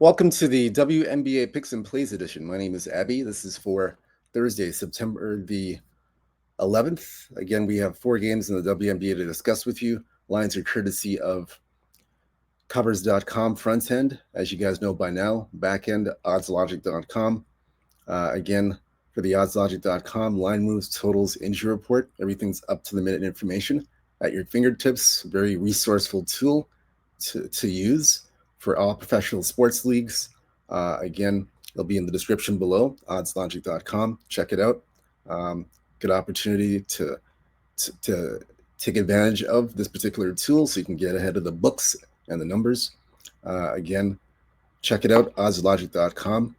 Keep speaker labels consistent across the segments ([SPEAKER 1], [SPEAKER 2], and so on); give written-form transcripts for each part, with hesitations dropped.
[SPEAKER 1] Welcome to the WNBA Picks and Plays edition. My name is Abby. This is for Thursday, September the 11th. Again, we have 4 games in the WNBA to discuss with you. Lines are courtesy of covers.com front end, as you guys know by now. Back end, oddslogic.com. Again, for the oddslogic.com, line moves, totals, injury report, everything's up to the minute information at your fingertips. Very resourceful tool to use for all professional sports leagues. Again, it'll be in the description below, oddslogic.com. Check it out. Good opportunity to take advantage of this particular tool so you can get ahead of the books and the numbers. Again, check it out, oddslogic.com.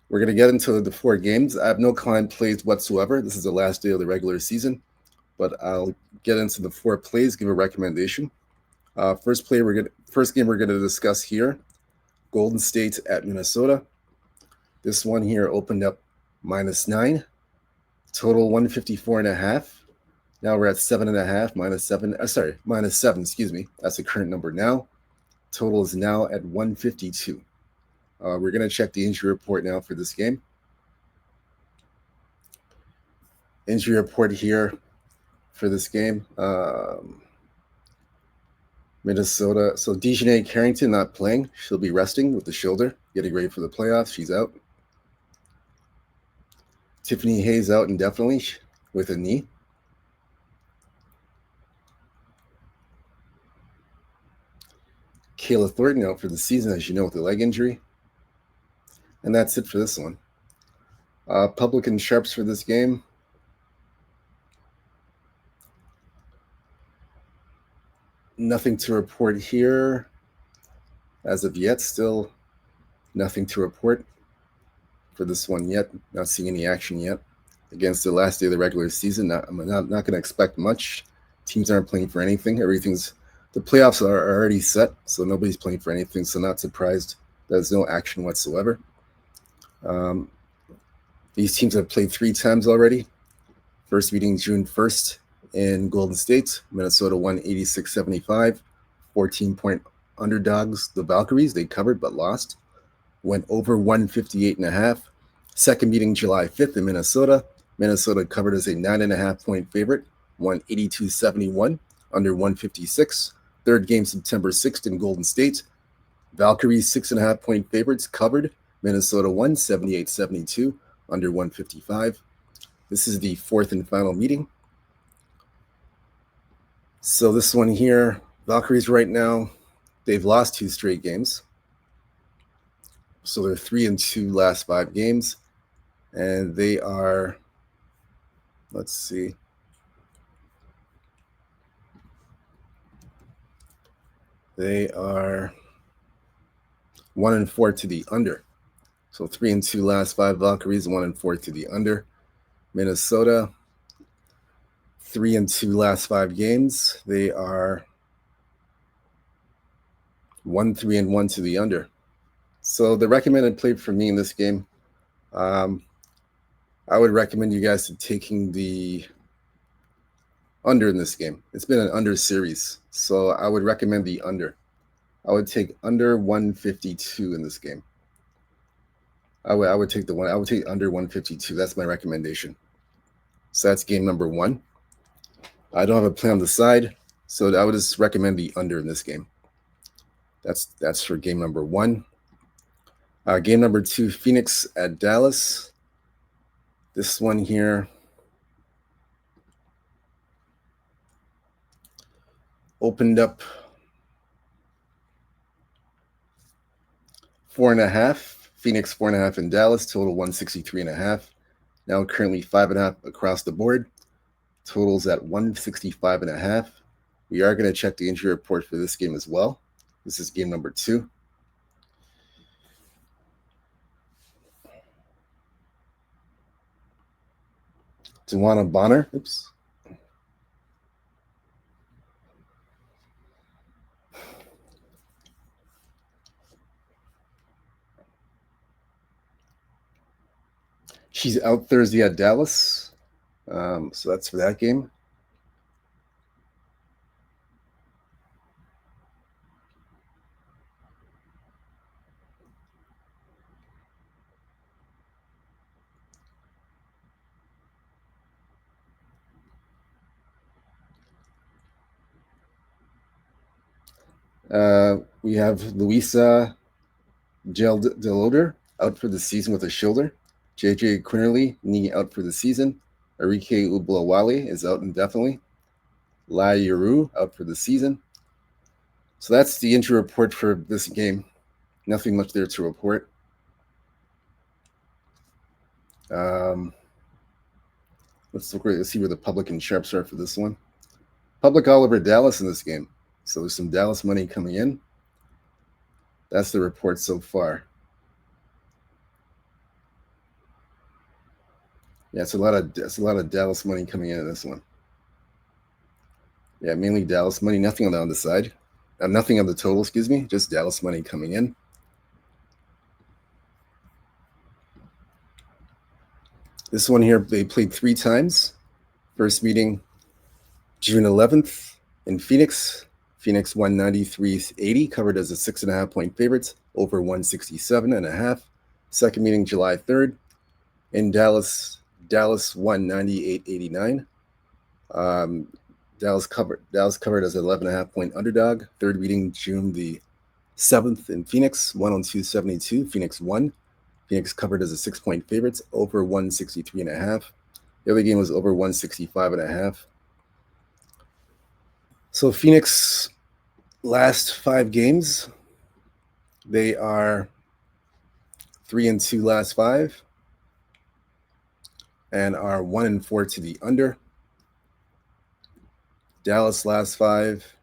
[SPEAKER 1] We're going to get into the 4 games. I have no client plays whatsoever. This is the last day of the regular season, but I'll get into the 4 plays, give a recommendation. First game we're going to discuss here, Golden State at Minnesota. This one here opened up -9, total 154.5. Now we're at 7.5, -7. Excuse me. That's the current number now. Total is now at 152. We're going to check the injury report now for this game. Injury report here for this game. Minnesota. So Dejanay Carrington not playing. She'll be resting with the shoulder, getting ready for the playoffs. She's out. Tiffany Hayes out indefinitely with a knee. Kayla Thornton out for the season, as you know, with a leg injury. And that's it for this one. Public and sharps for this game. Nothing to report here as of yet. Still nothing to report for this one yet. Not seeing any action yet. Against the last day of the regular season, I'm not going to expect much. Teams aren't playing for anything. The playoffs are already set, so nobody's playing for anything. So not surprised there's no action whatsoever. These teams have played 3 times already. First meeting June 1st in Golden State. Minnesota won 86-75. 14-point underdogs. The Valkyries, they covered but lost. Went over 158.5. Second meeting July 5th in Minnesota. Minnesota covered as a 9.5-point favorite. Won 82-71, under 156. Third game September 6th in Golden State. Valkyries 6.5-point favorites covered. Minnesota won 78-72, under 155. This is the 4th and final meeting. So this one here, Valkyries right now, they've lost 2 straight games. So they're 3-2 last 5 games. And they are, let's see. They are 1-4 to the under. So 3-2 last 5 Valkyries, 1-4 to the under. Minnesota, 3-2 last 5 games. They are 1-3-1 to the under. So the recommended play for me in this game, I would recommend you guys to taking the under in this game. It's been an under series, so I would recommend the under. I would take under 152 in this game. I would take under 152. That's my recommendation. So that's game number 1. I don't have a play on the side, so I would just recommend the under in this game. That's for game number 1. Game number 2, Phoenix at Dallas. This one here opened up 4.5. Phoenix 4.5 in Dallas, total 163.5. Now currently 5.5 across the board. Totals at 165.5. We are going to check the injury report for this game as well. This is game number 2. Dewana Bonner. Oops. She's out Thursday at Dallas. So that's for that game. We have Luisa Deloder out for the season with a shoulder. JJ Quinterly, knee out for the season. Arike Ublawale is out indefinitely. Lai Yuru out for the season. So that's the injury report for this game. Nothing much there to report. Let's see where the public and sharps are for this one. Public all over Dallas in this game. So there's some Dallas money coming in. That's the report so far. Yeah, it's a lot of Dallas money coming in this one. Yeah, mainly Dallas money. Nothing on the other side. Nothing on the total. Excuse me. Just Dallas money coming in. This one here, they played 3 times. First meeting, June 11th in Phoenix. Phoenix won 93-80, covered as a 6.5 point favorite, over 167.5. Second meeting, July 3rd in Dallas. Dallas won 98-89. Dallas covered as an 11.5 point underdog. Third meeting, June the 7th in Phoenix, 102.72. Phoenix won. Phoenix covered as a 6 point favorite, over 163.5. The other game was over 165.5. So Phoenix last 5 games, they are 3-2 last 5 and are 1-4 to the under. Dallas last 5,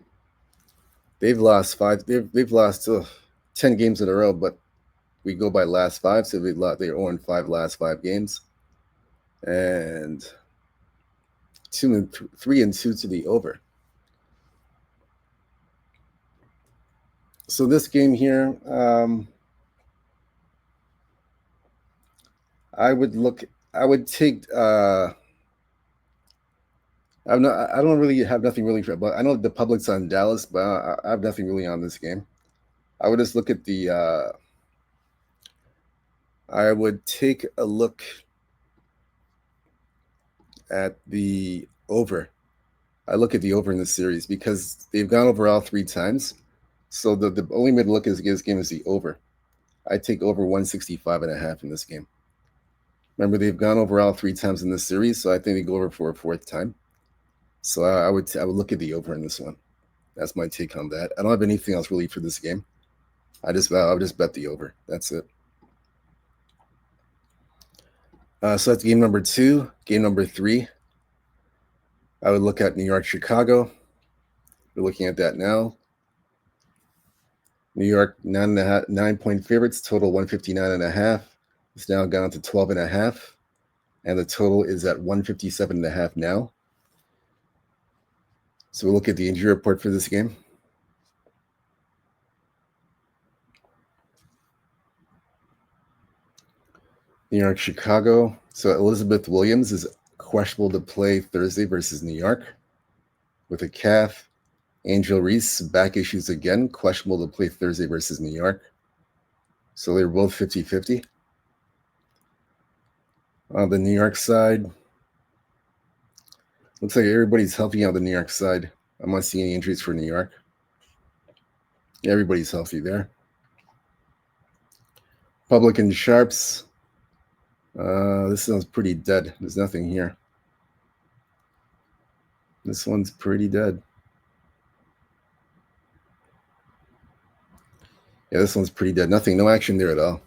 [SPEAKER 1] they've lost 10 games in a row, but we go by last 5, so they're 0-5 last 5 games, and 3-2 to the over. So this game here, I would take. I don't really have nothing really for, but I know the public's on Dallas, but I have nothing really on this game. I would just look at the. I would take a look at the over. I look at the over in this series because they've gone over all 3 times. So the only way to look at this game is the over. I take over 165.5 in this game. Remember, they've gone over all 3 times in this series, so I think they go over for a 4th time. So I would look at the over in this one. That's my take on that. I don't have anything else really for this game. I'll just bet the over. That's it. So that's game number 2. Game number 3, I would look at New York, Chicago. We're looking at that now. New York 9 point favorites, total 159.5. It's now gone to 12.5, and the total is at 157.5 now. So we'll look at the injury report for this game. New York, Chicago. So Elizabeth Williams is questionable to play Thursday versus New York with a calf. Angel Reese, back issues again, questionable to play Thursday versus New York. So they were both 50-50. On the New York side, looks like everybody's healthy on the New York side. I'm not seeing any injuries for New York. Everybody's healthy there. Public and sharps. This one's pretty dead. There's nothing here. This one's pretty dead. Yeah, this one's pretty dead. Nothing, no action there at all.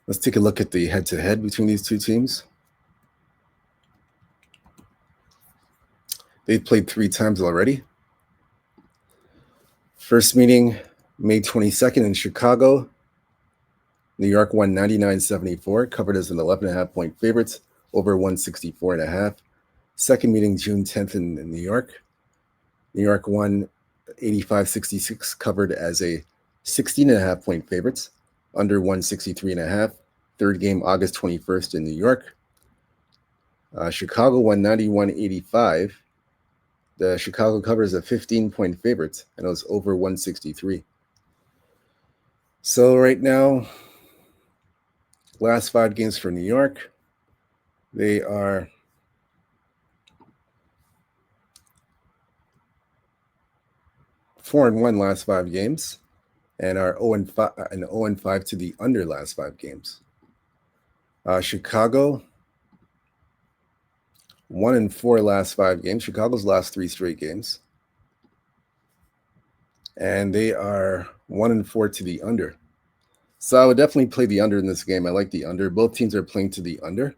[SPEAKER 1] Let's take a look at the head-to-head between these 2 teams. They've played 3 times already. First meeting, May 22nd in Chicago. New York won 99-74, covered as an 11.5 point favorite, over 164.5. Second meeting, June 10th in New York. New York won 85-66, covered as a 16.5 point favorite, under 163.5. Third game, August 21st in New York. Chicago won 91-85. The Chicago cover is a 15 point favorite, and it was over 163. So right now, last 5 games for New York, they are 4-1 last 5 games, and are 0-5 to the under last 5 games. Chicago, 1-4 last 5 games. Chicago's last 3 straight games, and they are 1-4 to the under. So I would definitely play the under in this game. I like the under. Both teams are playing to the under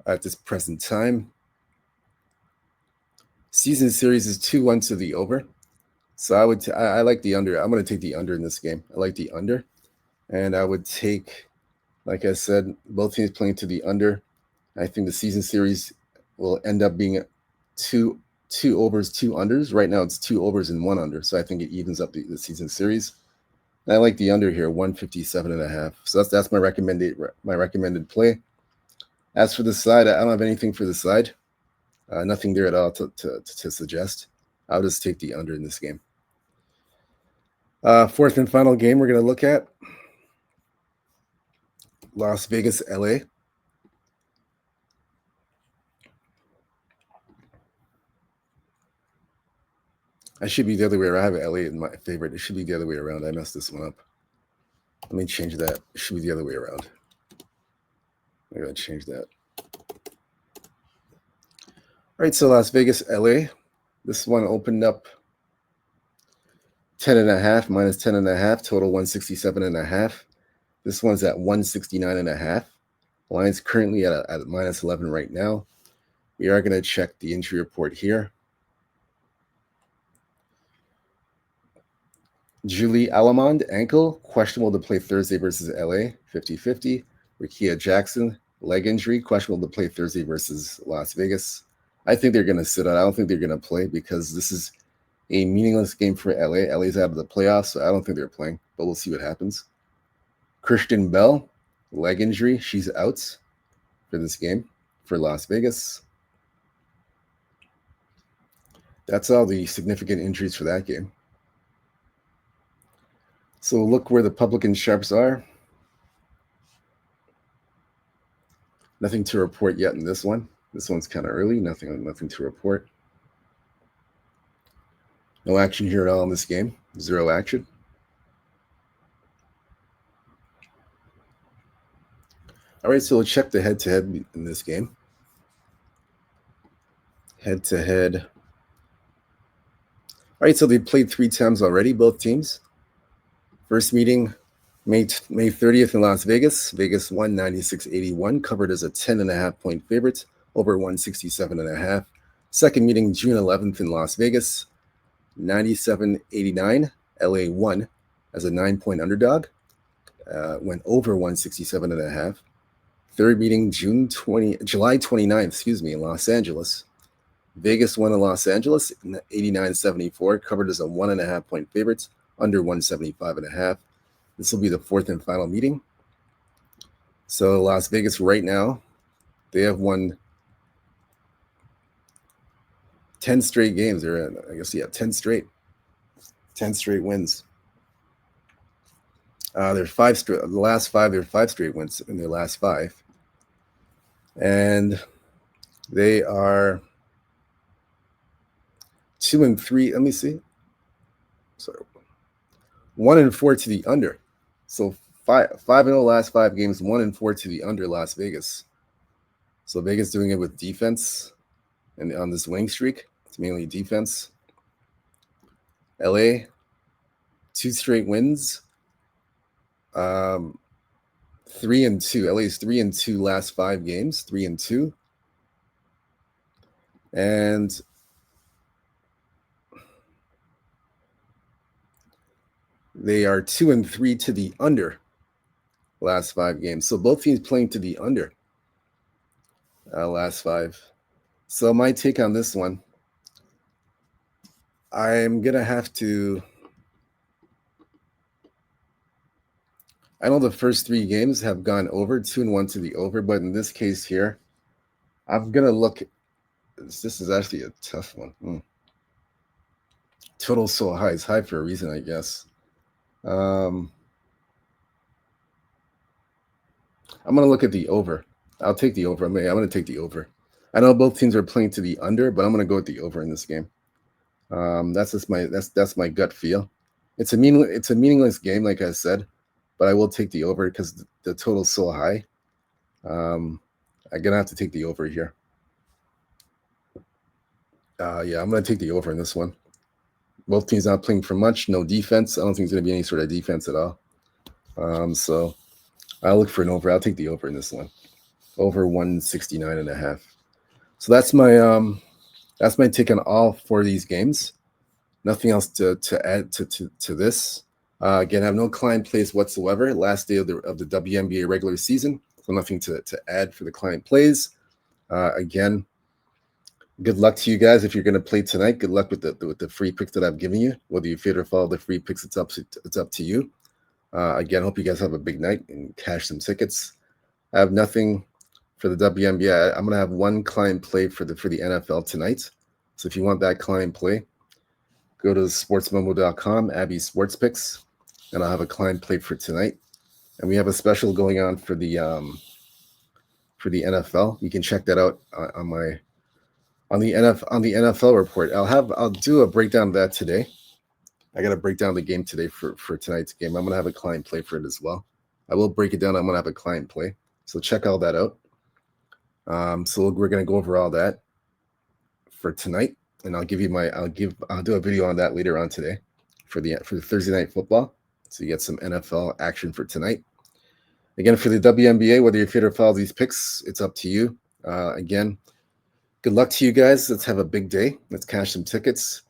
[SPEAKER 1] at this present time. Season series is 2-1 to the over. So I like the under. I'm going to take the under in this game. I like the under. And I would take, like I said, both teams playing to the under. I think the season series will end up being two overs, 2 unders. Right now it's 2 overs and 1 under. So I think it evens up the season series. And I like the under here, 157.5. So that's my recommended play. As for the side, I don't have anything for the side. Nothing there at all to suggest. I'll just take the under in this game. Fourth and final game we're going to look at. Las Vegas, LA. I should be the other way around. I have LA in my favorite. It should be the other way around. I messed this one up. Let me change that. It should be the other way around. I'm going to change that. All right, so Las Vegas, LA. This one opened up 10.5 minus 10.5, total 167.5. This one's at 169.5. Line's currently at minus 11 right now. We are going to check the injury report here. Julie Alamond, ankle, questionable to play Thursday versus LA, 50-50. Rickea Jackson, leg injury, questionable to play Thursday versus Las Vegas. I think they're going to sit out. I don't think they're going to play because this is a meaningless game for LA. LA's out of the playoffs, so I don't think they're playing, but we'll see what happens. Kristen Bell, leg injury. She's out for this game for Las Vegas. That's all the significant injuries for that game. So look where the public and sharps are. Nothing to report yet in this one. This one's kind of early. Nothing to report. No action here at all in this game. 0 action. All right, so we'll check the head-to-head in this game. Head-to-head. All right, so they played 3 times already, both teams. First meeting, May 30th in Las Vegas. Vegas won 96-81, covered as a 10.5-point favorite, over 167.5. Second meeting, June 11th in Las Vegas. 97-89. LA won as a 9-point underdog. Went over 167.5. Third meeting, July 29th, in Los Angeles. Vegas won in Los Angeles, 89-74, covered as a 1.5-point favorite, under 175.5. This will be the fourth and final meeting. So Las Vegas right now, they have won 10 straight games. They're, 10 straight wins. They're 5 straight. The last 5, they're 5 straight wins in their last 5. And they are 2-3. Let me see. Sorry. 1-4 to the under. So 5-0 last 5 games, 1-4 to the under Las Vegas. So Vegas doing it with defense and on this winning streak. It's mainly defense. LA, 2 straight wins. 3-2. LA's 3-2 last 5 games, 3-2. And they are 2-3 to the under last 5 games. So both teams playing to the under last 5. So my take on this one, I'm going to have to, I know the first 3 games have gone over, 2-1 to the over, but in this case here, I'm going to look, this is actually a tough one. Total's so high. It's high for a reason, I guess. I'm going to look at the over. I'll take the over. I'm going to take the over. I know both teams are playing to the under, but I'm going to go with the over in this game. That's just that's my gut feel. It's a meaningless game, like I said, but I will take the over because the total's so high. I'm gonna have to take the over here. Yeah, I'm gonna take the over in this one. Both teams not playing for much, no defense. I don't think there's gonna be any sort of defense at all. So I'll look for an over. I'll take the over in this one. Over 169.5. So that's my take on all four of these games. Nothing else to add to this. Again, I have no client plays whatsoever. Last day of the WNBA regular season, so nothing to add for the client plays. Again, good luck to you guys if you're going to play tonight. Good luck with the free picks that I've given you. Whether you fit or follow the free picks, it's up to you. Again, hope you guys have a big night and cash some tickets. I have nothing for the WNBA. I'm going to have one client play for the NFL tonight. So if you want that client play, go to sportsmemo.com, Abby Sports Picks, and I'll have a client play for tonight. And we have a special going on for the NFL. You can check that out on the NFL report. I'll do a breakdown of that today. I got to break down the game today for tonight's game. I'm gonna have a client play for it as well. I will break it down. I'm gonna have a client play. So check all that out. So we're gonna go over all that for tonight, and I'll do a video on that later on today for the Thursday night football. So you get some NFL action for tonight. Again, for the WNBA, whether you fit or follow these picks, it's up to you. Again, good luck to you guys. Let's have a big day. Let's cash some tickets.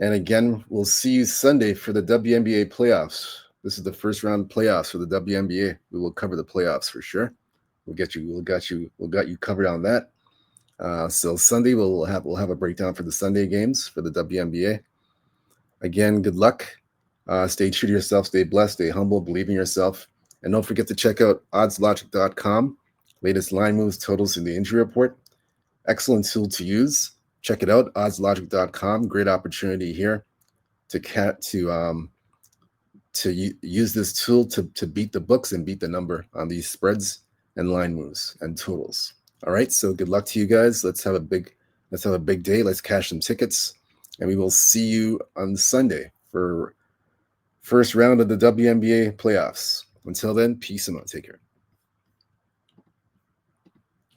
[SPEAKER 1] And again, we'll see you Sunday for the WNBA playoffs. This is the first round playoffs for the WNBA. We will cover the playoffs for sure. We'll got you covered on that. So Sunday we'll have a breakdown for the Sunday games for the WNBA. Again, good luck. Stay true to yourself. Stay blessed. Stay humble. Believe in yourself. And don't forget to check out oddslogic.com. Latest line moves, totals, in the injury report. Excellent tool to use. Check it out, oddslogic.com. Great opportunity here to use this tool to beat the books and beat the number on these spreads and line moves and totals. All right, so good luck to you guys. Let's have a big day. Let's cash some tickets, and we will see you on Sunday for first round of the WNBA playoffs. Until then, peace and out. Take care.